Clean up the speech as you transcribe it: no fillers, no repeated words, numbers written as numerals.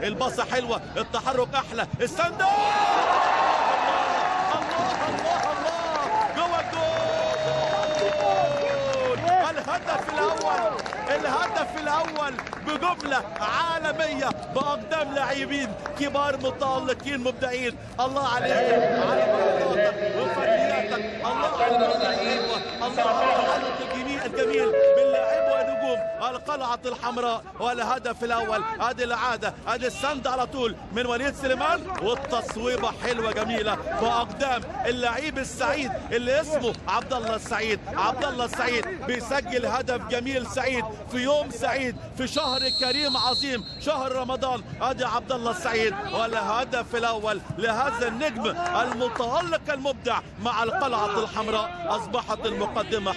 البصة حلوة، التحرك أحلى، السندة الله الله الله جوه الجول. الهدف الأول بجملة عالمية بأقدام لاعبين كبار متألقين مبدعين. الله عليك على مهاراتك وفنياتك، الله على المهارات الحلوة، الله على التحرك الجميل من لاعبي ونجوم القلعة الحمراء. والهدف الأول ادي العادة، ادي السند على طول من وليد سليمان، والتصويبة حلوة جميلة بأقدام اللعيب السعيد اللي اسمه عبد الله السعيد. عبد الله السعيد بيسجل هدف جميل سعيد في يوم سعيد في شهر كريم عظيم شهر رمضان. ادي عبد الله السعيد والهدف الاول لهذا النجم المتألق المبدع مع القلعة الحمراء. اصبحت المقدمة